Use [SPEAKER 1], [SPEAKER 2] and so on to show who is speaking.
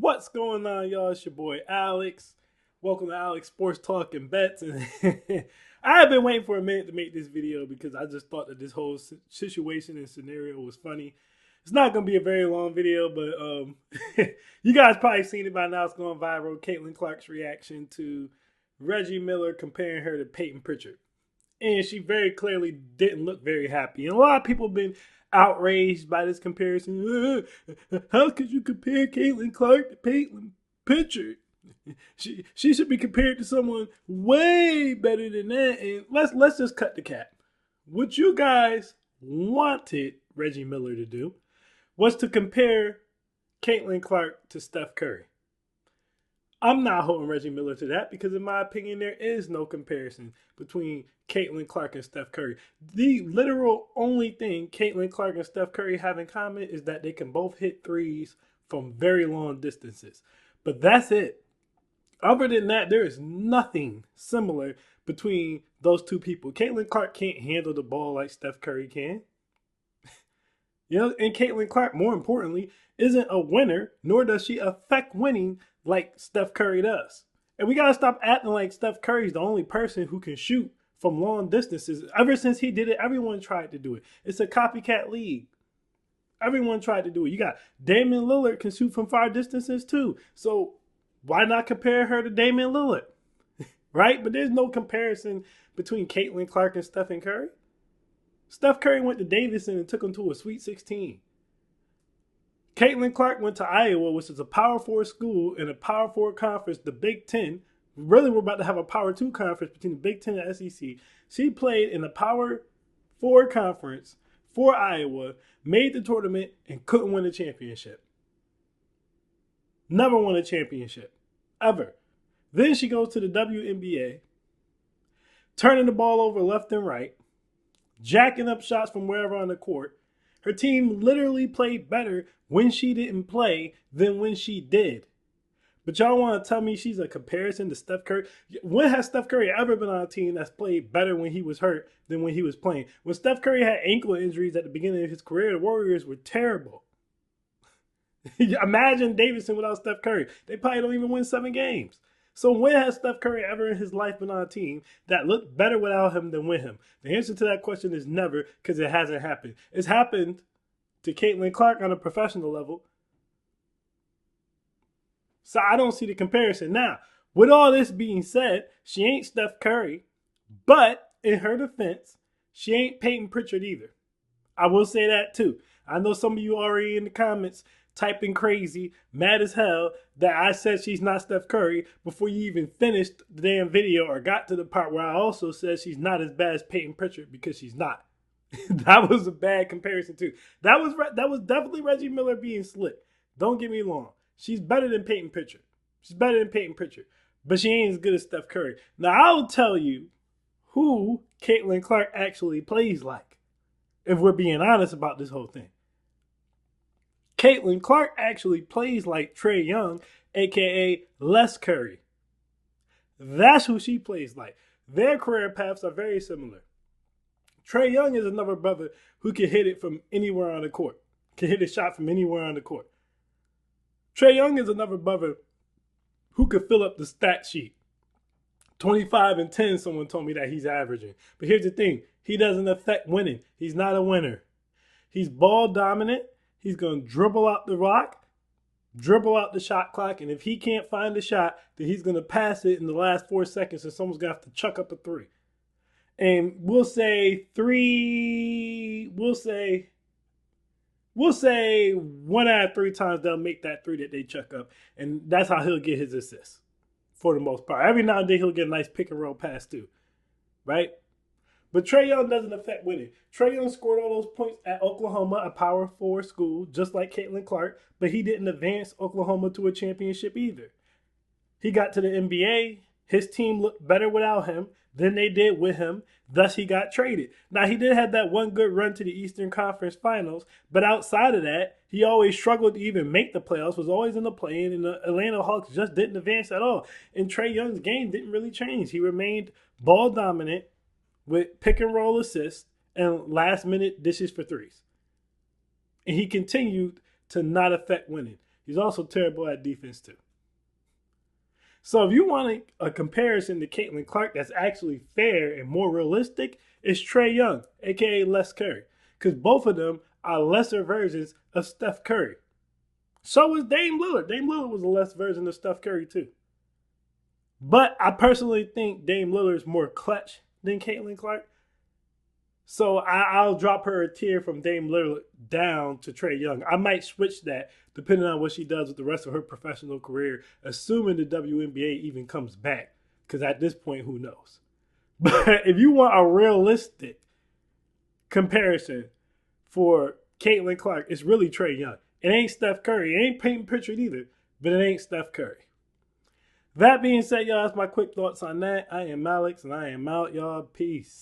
[SPEAKER 1] What's going on, y'all? It's your boy Alex. Welcome to Alex Sports Talk and Bets. And I have been waiting for a minute to make this video because I just thought that this whole situation and scenario was funny. It's not going to be a very long video, but you guys probably seen it by now. It's going viral. Caitlin Clark's reaction to Reggie Miller comparing her to Peyton Pritchard. And she very clearly didn't look very happy. And a lot of people have been outraged by this comparison. How could you compare Caitlin Clark to Peyton Pritchard? She should be compared to someone way better than that. And let's just cut the cap. What you guys wanted Reggie Miller to do was to compare Caitlin Clark to Steph Curry. I'm not holding Reggie Miller to that because, in my opinion, there is no comparison between Caitlin Clark and Steph Curry. The literal only thing Caitlin Clark and Steph Curry have in common is that they can both hit threes from very long distances. But that's it. Other than that, there is nothing similar between those two people. Caitlin Clark can't handle the ball like Steph Curry can. And Caitlin Clark, more importantly, isn't a winner, nor does she affect winning like Steph Curry does. And we got to stop acting like Steph Curry's the only person who can shoot from long distances. Ever since he did it, everyone tried to do it. It's a copycat league. Everyone tried to do it. You got Damian Lillard can shoot from far distances too. So why not compare her to Damian Lillard? Right? But there's no comparison between Caitlin Clark and Stephen Curry. Steph Curry went to Davidson and took him to a Sweet 16. Caitlin Clark went to Iowa, which is a Power 4 school in a Power 4 conference, the Big Ten. Really, we're about to have a Power 2 conference between the Big Ten and SEC. She played in the Power 4 conference for Iowa, made the tournament, and couldn't win a championship. Never won a championship. Ever. Then she goes to the WNBA, turning the ball over left and right, jacking up shots from wherever on the court. Her team literally played better when she didn't play than when she did. But y'all want to tell me she's a comparison to Steph Curry? When has Steph Curry ever been on a team that's played better when he was hurt than when he was playing? When Steph Curry had ankle injuries at the beginning of his career, the Warriors were terrible. Imagine Davidson without Steph Curry. They probably don't even win 7 games. So when has Steph Curry ever in his life been on a team that looked better without him than with him? The answer to that question is never, because it hasn't happened. It's happened to Caitlin Clark on a professional level. So I don't see the comparison. Now, with all this being said, she ain't Steph Curry, but in her defense, she ain't Peyton Pritchard either. I will say that too. I know some of you already in the comments typing crazy, mad as hell, that I said she's not Steph Curry before you even finished the damn video or got to the part where I also said she's not as bad as Peyton Pritchard, because she's not. That was a bad comparison too. That was definitely Reggie Miller being slick. Don't get me wrong. She's better than Peyton Pritchard. She's better than Peyton Pritchard. But she ain't as good as Steph Curry. Now, I'll tell you who Caitlin Clark actually plays like, if we're being honest about this whole thing. Caitlin Clark actually plays like Trae Young, a.k.a. Les Curry. That's who she plays like. Their career paths are very similar. Trae Young is another brother who can hit it from anywhere on the court. Can hit a shot from anywhere on the court. Trae Young is another brother who could fill up the stat sheet. 25 and 10, someone told me that he's averaging. But here's the thing. He doesn't affect winning. He's not a winner. He's ball dominant. He's going to dribble out the rock, dribble out the shot clock, and if he can't find the shot, then he's going to pass it in the last 4 seconds, and someone's going to have to chuck up a 3. And we'll say 1 out of 3 times they'll make that 3 that they chuck up, and that's how he'll get his assists for the most part. Every now and then he'll get a nice pick and roll pass too, right? But Trae Young doesn't affect winning. Trae Young scored all those points at Oklahoma, a Power 4 school, just like Caitlin Clark, but he didn't advance Oklahoma to a championship either. He got to the NBA. His team looked better without him than they did with him. Thus, he got traded. Now, he did have that one good run to the Eastern Conference Finals, but outside of that, he always struggled to even make the playoffs, was always in the play-in, and the Atlanta Hawks just didn't advance at all. And Trae Young's game didn't really change. He remained ball dominant with pick and roll assists and last minute dishes for threes. And he continued to not affect winning. He's also terrible at defense too. So if you want a comparison to Caitlin Clark that's actually fair and more realistic, it's Trae Young, aka Les Curry, because both of them are lesser versions of Steph Curry. So was Dame Lillard. Dame Lillard was a less version of Steph Curry too. But I personally think Dame Lillard is more clutch than Caitlin Clark. So I'll drop her a tier from Dame Lillard down to Trae Young. I might switch that depending on what she does with the rest of her professional career, assuming the WNBA even comes back. Because at this point, who knows? But if you want a realistic comparison for Caitlin Clark, it's really Trae Young. It ain't Steph Curry. It ain't Peyton Pritchard either, but it ain't Steph Curry. That being said, y'all, that's my quick thoughts on that. I am Alex, and I am out, y'all. Peace.